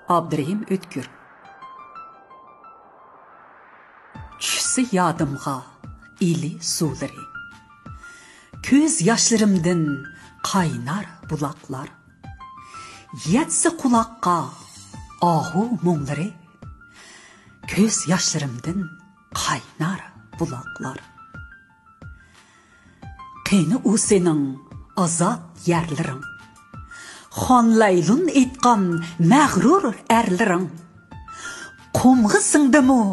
Abdurahim Ötkür. Tushsa yodimga ili suvlari, ko'z yoshlarımdan qaynar buloqlar, yetsa quloqqa ohu mung'lari, ko'z yoshlarımdan qaynar buloqlar. Qani u sening azod yerlaring, xonlaylun etgan mag'rur erlaring, qumg'i singdimu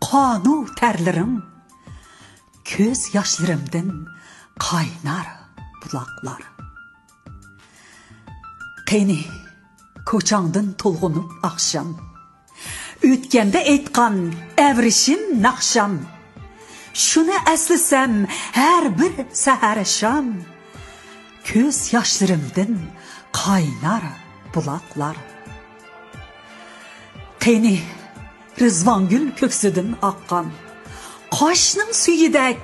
qonu terlaring, ko'z yoshlarımdan qaynar buloqlar. Qani ko'changdan to'lg'unib oqshom, o'tganda aytgan avrishim naqsham, shuni eslasam har bir sahar sham, ko'z yoshlarımdan qaynar buloqlar. Qani Rizvangul ko'ksidan oqqan, qoshning suyidek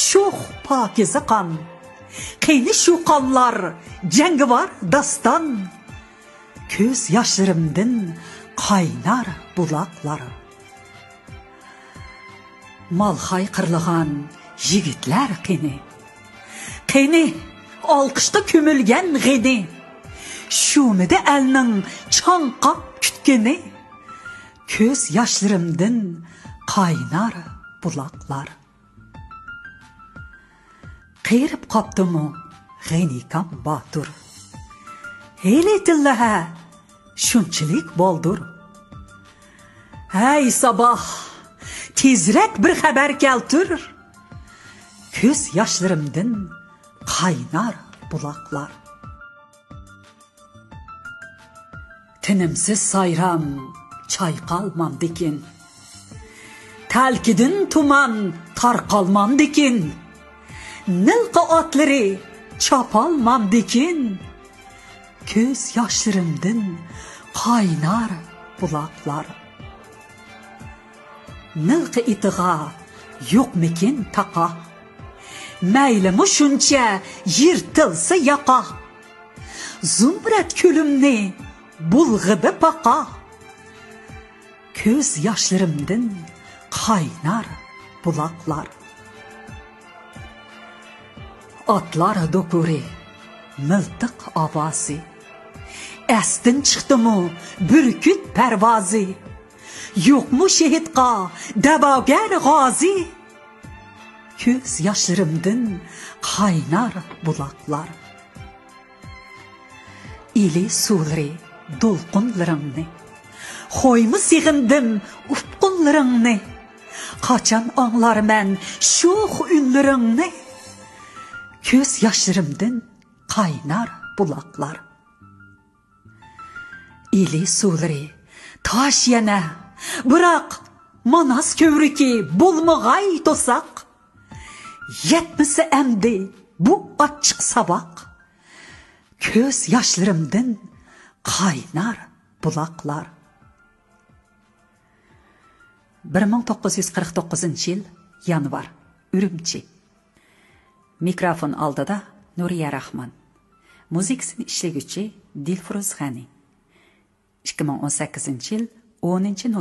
sho'x pokiza qon, qani shu qonlar jangovar daston, ko'z yoshlarımdan qaynar buloqlar. Malhay qirlig'an yigitlar qani, qani olqishda ko'milgan g'ini, shumida elning chanqab kutgani, ko'z yoshlarımdan qaynar buloqlar. Qirib qopdimi g'anikam botur, Heylaytillaha shunchalik boldur. Hey sabah, tezrak bir xabar keltir, ko'z yoshlarımdan qaynar buloqlar. Tinimsiz sayram chayqalmandikin, talkidin tuman tarqalmandikin, nilqa otlari chopolmandikin, ko'z yoshlarımdan qaynar buloqlar. Nilqa itiga yo'qmikin taqa, maylimi shuncha yirtilsa yaqa, zumrat ko'limni bulg'idi paqa, ko'z yoshlarımdan qaynar buloqlar. Otlar do'kuri miltiq ovozi, astin chiqdimu burkut parvozi, yo'qmu shehidqa da'vogar g'ozi, ko'z yoshlarımdan qaynar buloqlar. Ili suvlari do'lqinlaringni, xo'ymi sig'indim ufqunlaringni, qachon anglarman sho'x unlaringni, ko'z yoshlarımdan qaynar buloqlar. Ili suvlari tosh yana, biroq Manas ko'vriki bo'lmag'ay to'saq, yetmasa amdi bu ochiq saboq, ko'z yoshlarımdan qaynar buloqlar. 1949-yil yanvar, Urumchi. Mikrofon oldida Nuriya Rahman. Muzikasini ishlaguvchi Dilfruz G'ani. 2018-yil 10